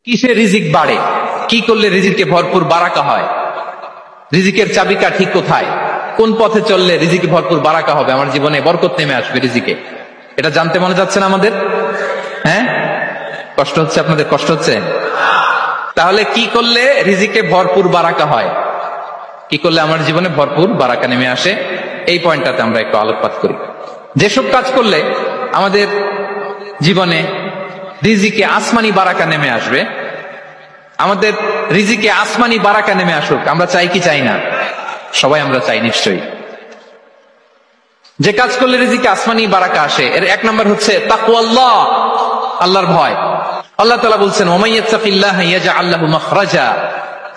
কিসে রিজিক বাড়ে, কি করলে রিজিকে ভরপুর বারাকা হয়, রিজিকের চাবিকা ঠিক কোথায়, কোন পথে চললে রিজিকে ভরপুর বারাকা হবে, আমার জীবনে বরকত নেমে আসবে রিজিকে, এটা জানতে মনে যাচ্ছে না আমাদের? হ্যাঁ, কষ্ট হচ্ছে আপনাদের? কষ্ট হচ্ছে? তাহলে কি করলে রিজিকে ভরপুর বারাকা হয়, কি করলে আমার জীবনে ভরপুর বারাকা নেমে আসে, এই পয়েন্টটাতে আমরা একটু আলোকপাত করি। যেসব কাজ করলে আমাদের জীবনে রিজিকে আসমানি বারাকা নেমে আসবে, আমাদের রিজিকে আসমানি বারাকা নেমে আসুক, আমরা চাই কি চাই না? সবাই আমরা চাই নিশ্চয়ই। যে কাজ করলে রিজিকে আসমানি বারাকা আসে, এর এক নম্বর হচ্ছে তাকওয়াল্লাহ, আল্লাহর ভয়। আল্লাহ তাআলা বলছেন, ওয়া মাইয়াত্তাকিল্লাহা ইয়াজআল লাহু মাখরাজা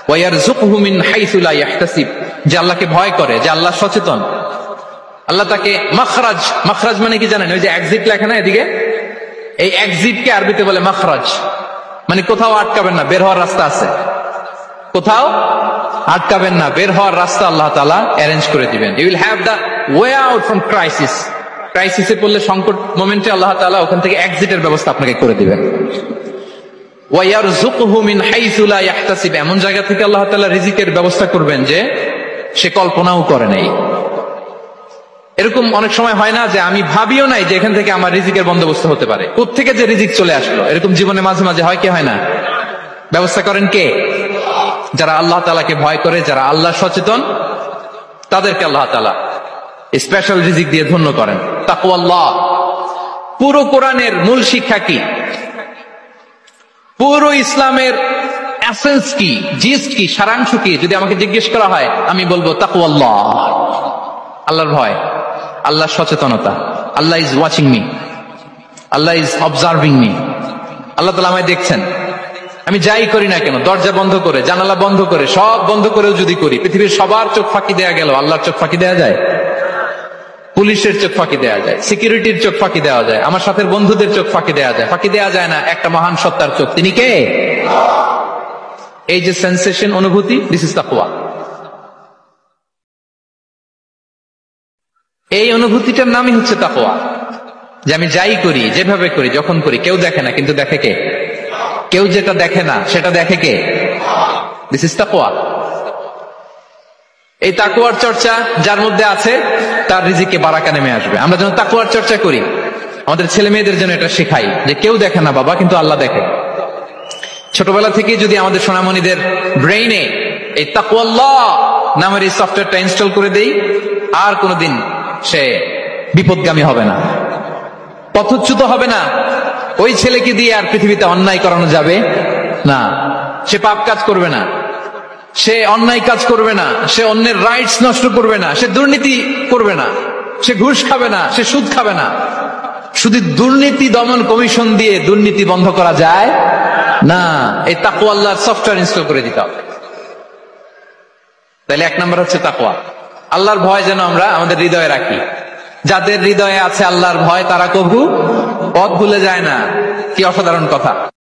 ওয়া ইয়ারযুকহু মিন হাইসু লা ইয়াহতাসিব। যে আল্লাহকে ভয় করে, যে আল্লাহ সচেতন, আল্লাহ তাকে মাখরাজ, মাখরাজ মানে কি জানেন? ওই যে এক্সিট লেখা না এদিকে, এই এক্সিটকে আরবিতে বলে মাখরাজ, মানে কোথাও আটকাবেন না, বের হওয়ার রাস্তা আছে, কোথাও আটকাবেন না, বের হওয়ার রাস্তা আল্লাহ তাআলা অ্যারেঞ্জ করে দিবেন। You will have the way out from crisis. ক্রাইসিসে পড়লে, সংকট মোমেন্টে আল্লাহ তাআলা ওখান থেকে এক্সিটের ব্যবস্থা আপনাকে করে দিবেন। ওয়া ইয়ারযুকহু মিন হাইসু লা ইয়াহতাসিব, এমন জায়গা থেকে আল্লাহ তাআলা রিজিকের ব্যবস্থা করবেন যে সে কল্পনাও করে নাই। এরকম অনেক সময় হয় না যে আমি ভাবিও নাই যে এখান থেকে আমার রিজিকের বন্দোবস্ত হতে পারে, কোত্থেকে যে রিজিক চলে আসলো, এরকম জীবনে মাঝে মাঝে হয় কি হয় না? ব্যবস্থা করেন কে? যারা আল্লাহ তাআলাকে ভয় করে, যারা আল্লাহ সচেতন, তাদেরকে আল্লাহ তাআলা স্পেশাল রিজিক দিয়ে ধন্য করেন। তাকওয়াল্লাহ। পুরো কোরআনের মূল শিক্ষা কি, পুরো ইসলামের এসেন্স কি, জিস্ট কি, সারাংশ কি, যদি আমাকে জিজ্ঞেস করা হয় আমি বলবো তাকওয়াল্লাহ, আল্লাহর ভয়, আল্লাহর সচেতনতা। Allah is watching me, Allah is observing me. Allah তাআলা আমায় দেখছেন, আমি যাই করি না কেন, দরজা বন্ধ করে, জানালা বন্ধ করে, সব বন্ধ করেও যদি করি, পৃথিবীর সবার চোখ ফাঁকি দেয়া গেল, আল্লাহর চোখ ফাঁকি দেয়া যায়? পুলিশের চোখ ফাঁকি দেয়া যায়, সিকিউরিটির চোখ ফাঁকি দেওয়া যায়, আমার সাথে বন্ধুদের চোখ ফাঁকি দেওয়া যায়, ফাঁকি দেওয়া যায় না একটা মহান সত্তার চোখ। তিনি কে? এই যে সেন্সেশন, অনুভূতি, দিস ইজ তাকওয়া। এই অনুভূতিটার নামই হচ্ছে তাকওয়া, যে আমি যাই করি, যেভাবে করি, যখন করি, কেউ দেখে না, কিন্তু দেখে কে? কেউ যেটা দেখে না সেটা দেখে কে? দিস ইজ তাকওয়া। এই তাকওয়ার চর্চা যার মধ্যে আছে, তার রিজিকে বারাকা নেমে আসবে। আমরা যেন তাকওয়ার চর্চা করি, আমাদের ছেলে মেয়েদের জন্য এটা শেখাই যে কেউ দেখে না বাবা, কিন্তু আল্লাহ দেখে। ছোটবেলা থেকে যদি আমাদের সোনামণিদের ব্রেইনে এই তাকওয়াল্লাহ নামের এই সফটওয়্যারটা ইনস্টল করে দেই, আর কোনোদিন সে বিপদগামী হবে না, পথচ্যুত হবে না। ওই ছেলেকে দিয়ে আর পৃথিবীতে অন্যায় করানো যাবে না, সে পাপ কাজ করবে না, সে অন্যায় কাজ করবে না, সে অন্যের রাইটস নষ্ট করবে না, সে দুর্নীতি করবে না, সে ঘুষ খাবে না, সে সুদ খাবে না। শুধু দুর্নীতি দমন কমিশন দিয়ে দুর্নীতি বন্ধ করা যায় না, এই তাকওয়া আল্লাহর সফটওয়্যার ইনস্টল করে দিতে হবে। তাহলে এক নম্বর হচ্ছে তাকওয়া, আল্লাহর ভয় যেন আমরা আমাদের হৃদয়ে রাখি। যাদের হৃদয়ে আছে আল্লাহর ভয়, তারা কবু পথ ভুলে যায় না। কি অসাধারণ কথা!